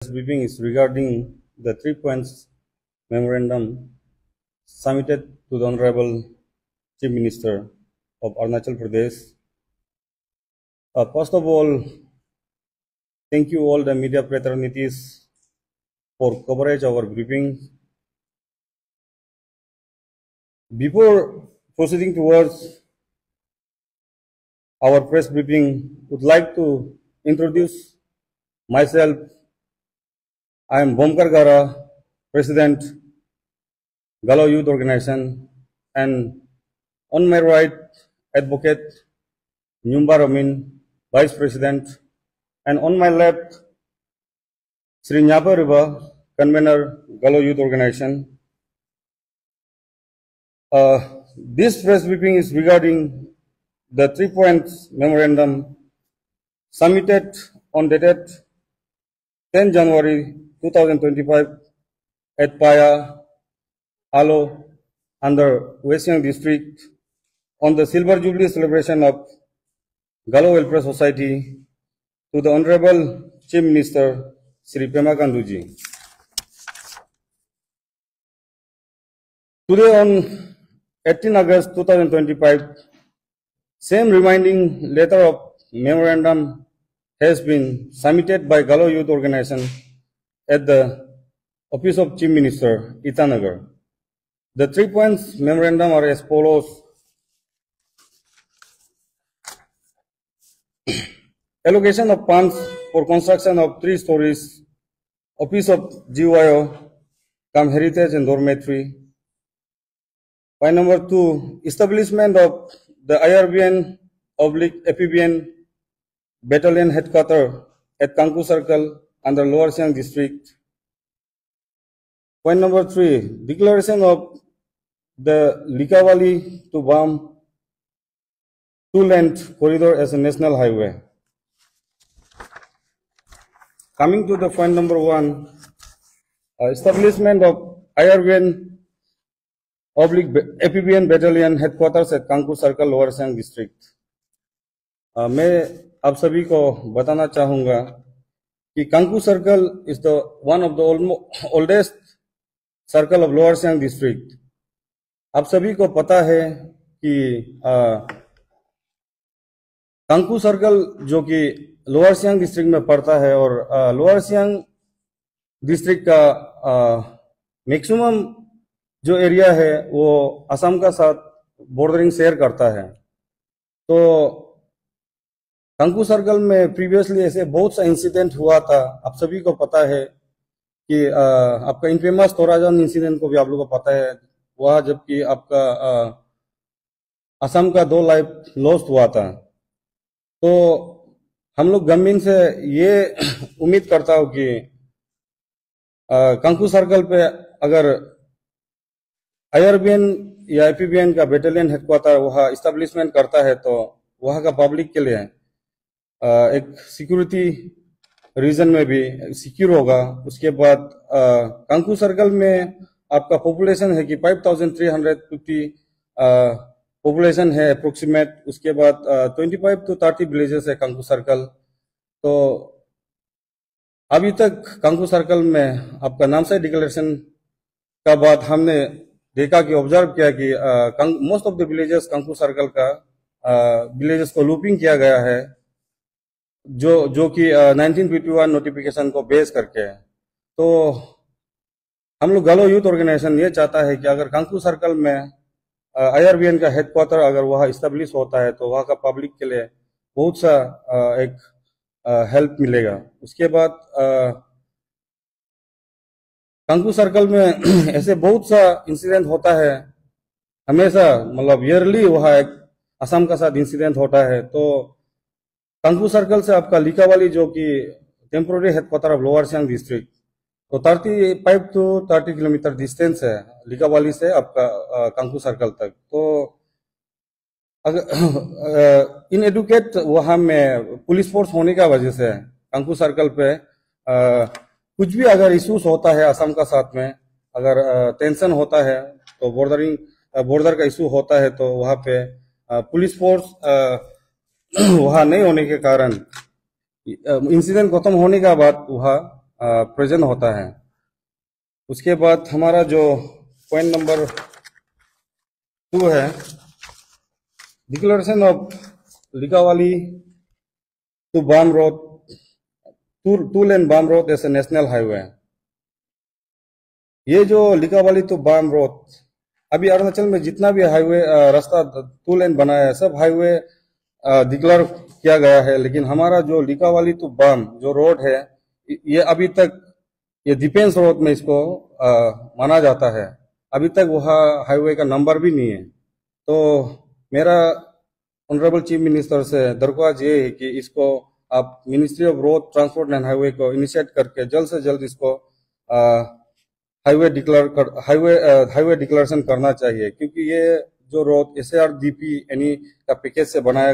This briefing is regarding the 3 points memorandum submitted to the Honorable Chief Minister of Arunachal Pradesh. First of all, thank you all the media fraternities for coverage of our briefing. Before proceeding towards our press briefing, would like to introduce myself. I am Bomkar Gara, President, Galo Youth Organization, and on my right, Advocate Nyumba Ramin, Vice President, and on my left, Sri Nyapa Riba, Convener, Galo Youth Organization. This press briefing is regarding the 3 points memorandum submitted on dated 10 January 2025 at Paya, Alo, under West Siang District on the Silver Jubilee celebration of Galo Welfare Society to the Honorable Chief Minister Sri Pema Khandu ji. Today on 18 August 2025, same reminding letter of memorandum has been submitted by Galo Youth Organization at the Office of Chief Minister, Itanagar. The 3 points memorandum are as follows. Allocation of funds for construction of 3 stories, Office of GYO, cum Heritage and Dormitory. Point number 2, establishment of the IRBN/APBN Battalion Headquarters at Kanku Circle under Lower Siang District. Point number 3, declaration of the Likawali to Bam 2-lane corridor as a national highway. Coming to the point number 1, establishment of IRBN/APBN Battalion Headquarters at Kanku Circle, Lower Siang District. मैं आप सभी को बताना चाहूँगा कि Kangku circle is the one of the oldest circle of Lower Siang district. आप सभी को पता है कि कांकू सर्कल जो कि लोअर सियांग डिस्ट्रिक्ट में पड़ता है और लोअर सियांग डिस्ट्रिक्ट का मैक्सिमम जो एरिया है वो असम का साथ बॉर्डरिंग शेयर करता है. तो कांकू सर्कल में प्रीवियसली ऐसे बहुत सा इंसिडेंट हुआ था. आप सभी को पता है कि आपका इनफेमस तोराजन इंसिडेंट को भी आप लोगों को पता है. वह जबकि आपका असम का 2 लाइफ लॉस्ट हुआ था. तो हम लोग गवर्नमेंट से ये उम्मीद करता हूँ कि कांकू सर्कल पे अगर IRBN या APBN का बैटालियन हेडक्वार्टर वहाँ इस्टेब्लिशमेंट करता है तो वहाँ का पब्लिक के लिए एक सिक्योरिटी रीजन में भी सिक्योर होगा. उसके बाद कांकू सर्कल में आपका पॉपुलेशन है कि 5350 पॉपुलेशन है अप्रोक्सीमेट. उसके बाद 25 to 30 विलेजेस है कांकू सर्कल. तो अभी तक कांकू सर्कल में आपका नामसाई डिक्लेरेशन का बाद हमने देखा कि ऑब्जर्व किया कि most of the villages Kangku circle का विलेजेस को लूपिंग किया गया है जो कि 1951 नोटिफिकेशन को बेस करके है. तो हम लोग गलो यूथ ऑर्गेनाइजेशन ये चाहता है कि अगर कांकू सर्कल में IRBN का हेडक्वार्टर अगर वहाँ इस्टेब्लिश होता है तो वहाँ का पब्लिक के लिए बहुत सा एक हेल्प मिलेगा. उसके बाद कांकू सर्कल में ऐसे बहुत सा इंसिडेंट होता है हमेशा, मतलब ईयरली वहाँ एक असम का साथ इंसिडेंट होता है. तो कांकू सर्कल से आपका लिकावाली जो कि temporary headquarter of Lower Siang district, तो 35 to 30 किलोमीटर डिस्टेंस है लिकावाली से आपका कांकू सर्कल तक. तो अगर इन एडुकेट वहाँ में पुलिस फोर्स होने का वजह से कांकू सर्कल पे कुछ भी अगर इश्यूज होता है असम का साथ में, अगर टेंशन होता है तो बॉर्डर का इशू होता है तो वहाँ पे पुलिस फोर्स वहाँ नहीं होने के कारण इंसिडेंट खत्म होने के बाद वहाँ प्रेजेंट होता है। उसके बाद हमारा जो पॉइंट नंबर 2 है, declaration of Likabali to Bam road, two lane Bam road as a national highway. ये जो लिकावाली टू बाम रोड, अभी अरुणाचल में जितना भी हाईवे रास्ता 2 लेन बनाया है, सब हाईवे डिक्लेयर किया गया है। लेकिन हमारा जो लिकावाली टू बाम जो रोड है, ये अभी तक ये डिफेंस रोड में इसको माना जाता है। अभी तक वहाँ हाईवे का नंबर भी नहीं है। तो मेरा ऑनरेबल चीफ मिनिस्टर से दरख्वास्त ये है कि इसको आप ministry of road transport and highway को इनिशिएट करके जल्द से जल्द इसको हाईवे डिक्लेरेशन करना चाहिए, क्योंकि ये जो रोड SARDP यानी का पैकेज से बनाया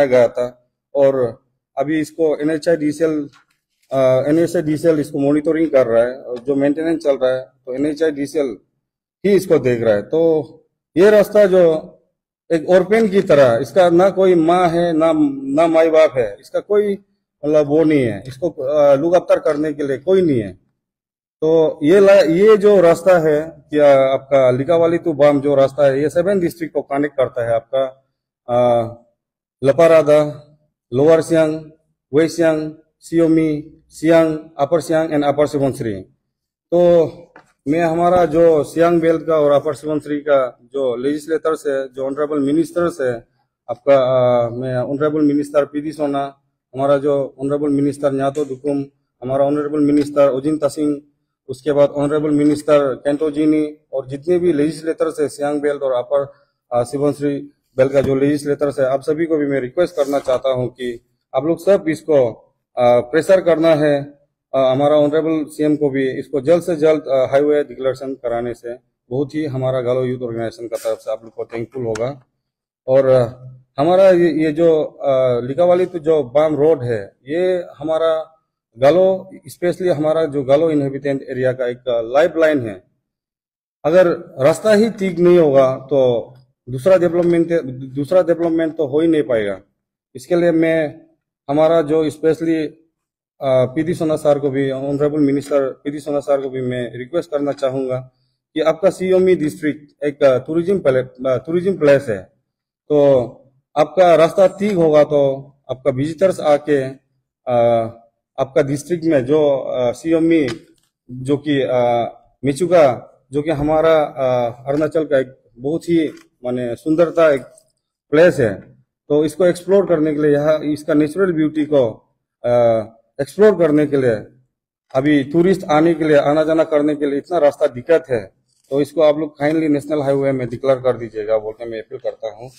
गया था, और अभी इसको NHIDCL इसको मॉनिटरिंग कर रहा है, और जो मेंटेनेंस चल रहा है तो NHIDCL ही इसको देख रहा है। तो ये रास्ता जो एक ओरपेन की तरह, इसका ना कोई माँ है ना माई बाप है, इसका कोई मतलब वो नहीं है, इसको लुक आफ्टर करने के लिए कोई नहीं है। तो ये जो रास्ता है, क्या आपका लिकावाली टू बाम जो रास्ता है, ये 7 डिस्ट्रिक्ट को कनेक्ट करता है। आपका Leparada, Lower Siang, West Siang, Siyomi, Siang, Upper Siang and Upper Subansiri. तो मैं हमारा जो सियांग बेल्ट का और अपर सुबनसिरी का जो लेजिस्लेटर्स है, जो ऑनरेबल मिनिस्टर्स है, आपका मैं ऑनरेबल मिनिस्टर पीडी सोना, हमारा जो ऑनरेबल मिनिस्टर न्यातो दुकुम, हमारा ऑनरेबल मिनिस्टर ओजिन तसिंग, उसके बाद ऑनरेबल मिनिस्टर केंटो जीनी, और जितने भी लेजिस्लेटर्स है सियांग बेल्ट और अपर सुबनसिरी बेल्ट का जो लेजिस्लेटर्स है, आप सभी को भी मैं रिक्वेस्ट करना चाहता हूं कि आप लोग सब इसको प्रेशर करना है हमारा ऑनरेबल सीएम को भी, इसको जल्द से जल्द हाईवे डिक्लेरेशन कराने से बहुत ही हमारा गालो यूथ ऑर्गेनाइजेशन का तरफ से आप लोग को थैंकफुल होगा। और हमारा ये जो लिकावाली तो जो बाम रोड है, ये हमारा गालो, स्पेशली हमारा जो गालो इनहेबिटेंट एरिया का एक लाइफ लाइन है। अगर रास्ता ही ठीक नहीं होगा तो दूसरा डेवलपमेंट तो हो ही नहीं पाएगा। इसके लिए मैं हमारा जो स्पेशली पीडी सोना सर को भी, ऑनरेबल मिनिस्टर पीडी सोना सर को भी मैं रिक्वेस्ट करना चाहूंगा कि आपका सियोमी डिस्ट्रिक्ट एक टूरिज्म प्लेस है, तो आपका रास्ता ठीक होगा तो आपका विजिटर्स आके आपका डिस्ट्रिक्ट में जो सियोमी जो कि मिचुका, जो कि हमारा अरुणाचल का एक बहुत ही माने सुंदरता एक प्लेस है, तो इसको एक्सप्लोर करने के लिए, यहाँ इसका नेचुरल ब्यूटी को एक्सप्लोर करने के लिए, अभी टूरिस्ट आने के लिए, आना जाना करने के लिए इतना रास्ता दिक्कत है, तो इसको आप लोग काइंडली नेशनल हाईवे में डिक्लेयर कर दीजिएगा बोल के मैं अपील करता हूँ।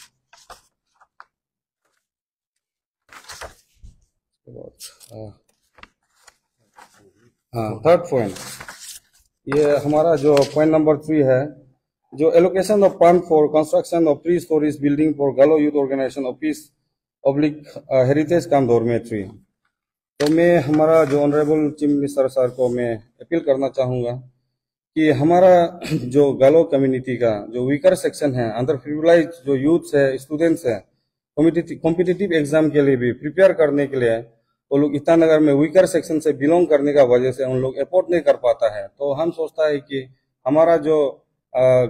थर्ड पॉइंट, ये हमारा जो पॉइंट नंबर 3 है, जो allocation of fund for construction of 3 storeys building for Galo youth organisation office oblique heritage cum dormitory. तो मैं हमारा जो ऑनरेबल चीफ मिनिस्टर सर को मैं अपील करना चाहूँगा कि हमारा जो गालो कम्युनिटी का जो वीकर सेक्शन है, अंडर प्रिविलेज जो यूथ है, स्टूडेंट्स है, कॉम्पिटिटिव एग्जाम के लिए भी प्रिपेयर करने के लिए वो लोग ईटानगर में वीकर सेक्शन से बिलोंग करने का वजह से उन लोग अफोर्ड नहीं कर पाता है। तो हम सोचता है कि हमारा जो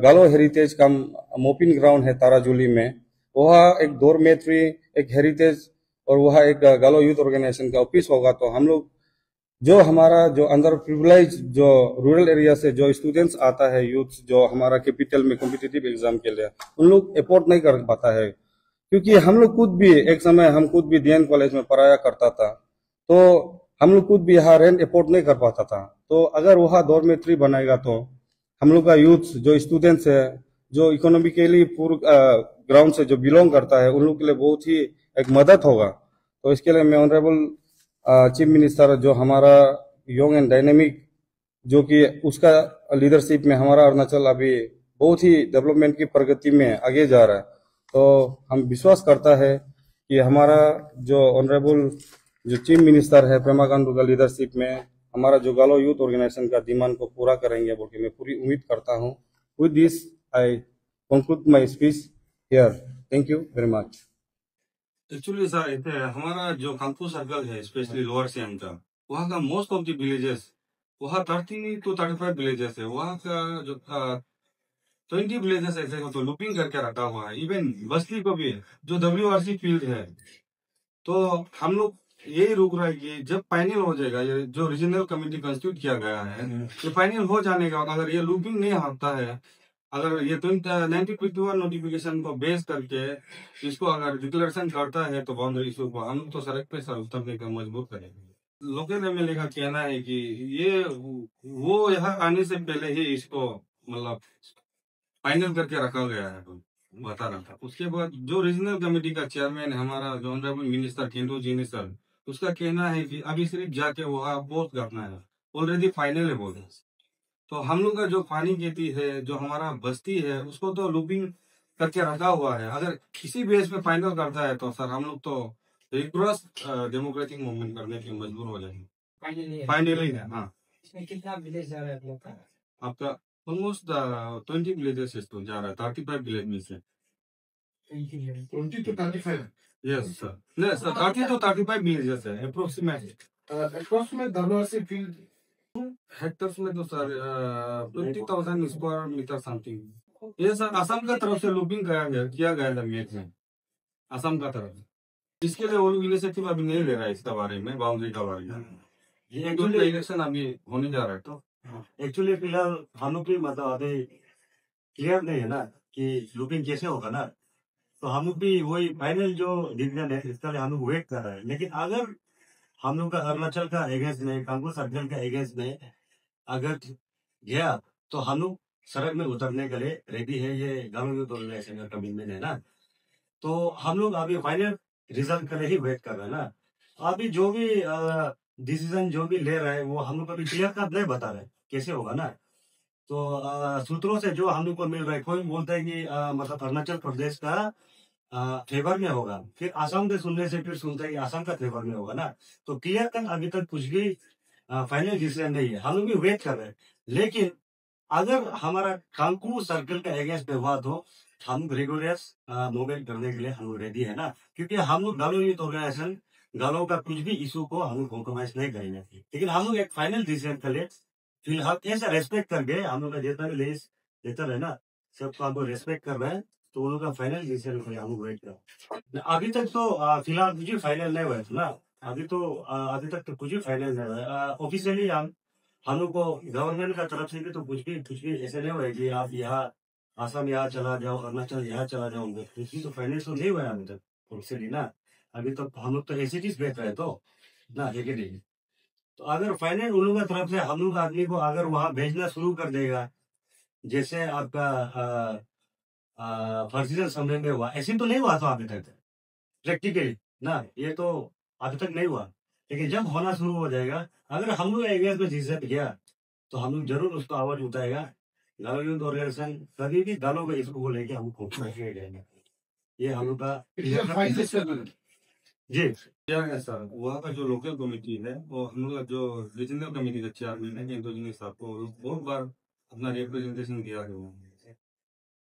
गालो हेरिटेज का मोपिन ग्राउंड है ताराजुली में, वह एक डॉर्मेट्री, एक हेरिटेज और वह एक गालो यूथ ऑर्गेनाइजेशन का ऑफिस होगा, तो हम लोग जो हमारा जो अंडर प्रिविलेज जो रूरल एरिया से जो स्टूडेंट्स आता है, यूथ जो हमारा कैपिटल में कॉम्पिटिटिव एग्जाम के लिए, उन लोग अफोर्ड नहीं कर पाता है। क्योंकि हम लोग खुद भी एक समय हम खुद भी DN कॉलेज में पढ़ाया करता था, तो हम लोग खुद भी यहाँ रेंट अफोर्ड नहीं कर पाता था। तो अगर वहाँ डॉर्मेट्री बनाएगा तो हम लोग का यूथ जो स्टूडेंट्स है, जो इकोनॉमिकली पूर्व ग्राउंड से जो बिलोंग करता है, उन लोग के लिए बहुत ही एक मदद होगा। तो इसके लिए मैं ऑनरेबल चीफ मिनिस्टर जो हमारा यंग एंड डायनेमिक, जो कि उसका लीडरशिप में हमारा अरुणाचल अभी बहुत ही डेवलपमेंट की प्रगति में आगे जा रहा है, तो हम विश्वास करता है कि हमारा जो ऑनरेबल जो चीफ मिनिस्टर है पेमा खांडू का लीडरशिप में हमारा जो गालो यूथ ऑर्गेनाइजेशन का डिमांड को पूरा करेंगे बोल के मैं पूरी उम्मीद करता हूँ। With this I conclude my speech here. Thank you very much. Actually sir हमारा जो कांपू सर्कल है, स्पेशली लोअर सियांग का, वहाँ का मोस्ट ऑफ द विलेजेस, वहाँ 30 to 35 विलेजेस है, वहाँ का जो 20 विलेजेस ऐसे को तो लूपिंग करके रखा हुआ है। इवन बस्ती को भी जो WRC फील्ड है, तो हम लोग यही रुक रहा है कि जब फाइनल हो जाएगा, ये जो रीजनल कमेटी कंस्टिट्यूट किया गया है, ये फाइनल हो जाने के बाद अगर ये लूपिंग नहीं होता है, अगर ये 1951 नोटिफिकेशन को बेस करके इसको अगर डिक्लेरेशन करता है, तो बाउंड्री इशू को हम लोग तो सड़क पे सर उतरने का मजबूर करेंगे। लोकल एमएलए का कहना है कि ये वो यहाँ आने से पहले ही इसको मतलब फाइनल करके रखा गया है, तो बता रहा था। उसके बाद जो रीजनल कमेटी का चेयरमैन है हमारा जो ऑनरेबल मिनिस्टर केंदू जी ने सर, उसका कहना है कि अभी सिर्फ जाके वहाँ वोट करना है, ऑलरेडी फाइनल है बोले। तो हम लोग का जो पानी खेती है, जो हमारा बस्ती है, उसको तो लूपिंग करके रखा हुआ है। अगर किसी बेस पे फाइनल करता है तो सर हम लोग तो रिग्रेस डेमोक्रेटिक मूवमेंट करने के मजबूर हो जाएंगे। फाइनली है, हाँ। इसमें कितना विलेज जा रहा है आप लोग का? आपका ऑलमोस्ट 20 विलेजेस तो जा रहा है, 35 विलेज में से 20 to 35. Yes sir. नहीं सर, 30 to 35 विलेजेस है approximately. Approximate WRC field. Hectares में तो सर 20,000 स्क्वायर मीटर समथिंग। ये सर असम का तरफ से लूपिंग किया गया था मैच में, असम का तरफ। इसके लिए वो लोग इनिशिएटिव अभी नहीं ले रहा है इसका बारे में, बाउंड्री का बारे में। ये एक्चुअली इलेक्शन अभी होने जा रहा है, तो एक्चुअली फिलहाल हम लोग भी मतलब अभी क्लियर नहीं है ना कि लूपिंग कैसे होगा ना, तो हम लोग भी वही फाइनल जो डिसीजन है इसका लिए हम लोग वेट कर रहे हैं। लेकिन अगर हम लोग का अरुणाचल का एगेंस्ट में, कांगो सर्कल का एगेंस्ट में अगर गया, तो हम लोग सड़क में उतरने के लिए रेडी है। ये गांव यूथ ऑर्गेनाइजेशन का कमिटमेंट है ना, तो हम लोग अभी फाइनल रिजल्ट के लिए ही वेट कर रहे हैं ना। अभी जो भी डिसीजन जो भी ले रहे हैं वो हम लोग अभी क्लियर कट नहीं बता रहे कैसे होगा ना। तो सूत्रों से जो हम लोग को मिल रहा है, कोई बोलता है कि मतलब अरुणाचल प्रदेश का फेवर में होगा, फिर आसाम के सुनने से फिर सुनते हैं कि आसाम का फेवर में होगा ना। तो क्लियर कट अभी तक कुछ भी फाइनल डिसीजन नहीं है, हम लोग भी वेट कर रहे हैं। लेकिन अगर हमारा कांकू सर्कल का अगेंस्ट में हुआ तो हम रेगुलर्स मूवमेंट करने के लिए हम लोग रेडी है ना, क्योंकि हम लोग गालो यूथ ऑर्गेनाइजेशन गालों का कुछ भी इशू को हम लोग कॉम्प्रोमाइज नहीं करेंगे। लेकिन हम लोग एक फाइनल डिसीजन कर ले, फिलहाल ऐसा रेस्पेक्ट करके हम लोग का जितना भी लेटर है ना, सबको हम लोग रेस्पेक्ट कर रहे हैं। तो उन लोग का फाइनल डिसीजन को हम लोग वेट कर रहे हैं। अभी तक तो फिलहाल कुछ भी फाइनल नहीं हुआ है ना। अभी तक तो कुछ भी फाइनल नहीं हुआ है ऑफिशियली। हम लोग को गवर्नमेंट का तरफ से भी तो कुछ भी ऐसे नहीं हुआ है कि आप यहाँ आसाम यहाँ चला जाओ, अरुणाचल यहाँ चला जाओ, कुछ भी तो फाइनल तो नहीं हुआ है अभी तक ऑफिशियली ना। अभी तो हम लोग तो एसिटीज भेज रहे हैं तो ना, ठीक है नहीं। तो अगर फाइनल उन लोगों की तरफ से हम लोग आदमी को अगर वहां भेजना शुरू कर देगा, जैसे आपका फर्जीजन समझ में हुआ, ऐसे तो नहीं हुआ था अभी तक प्रैक्टिकली ना, ये तो अभी तक नहीं हुआ। लेकिन जब होना शुरू हो जाएगा, अगर हम लोग एरियाज में जिसे गया, तो हम लोग जरूर उसको आवाज उठाएगा। गालों यूथ ऑर्गेनाइजेशन कभी भी गालों के इसको को लेके हम जाएंगे। ये हम लोग का जी क्या है सर, वहाँ का जो लोकल कमेटी है, वो हम लोग का जो रीजनल कमेटी का चेयरमैन है केंद्र जी ने साहब को बहुत बार अपना रिप्रेजेंटेशन दिया है।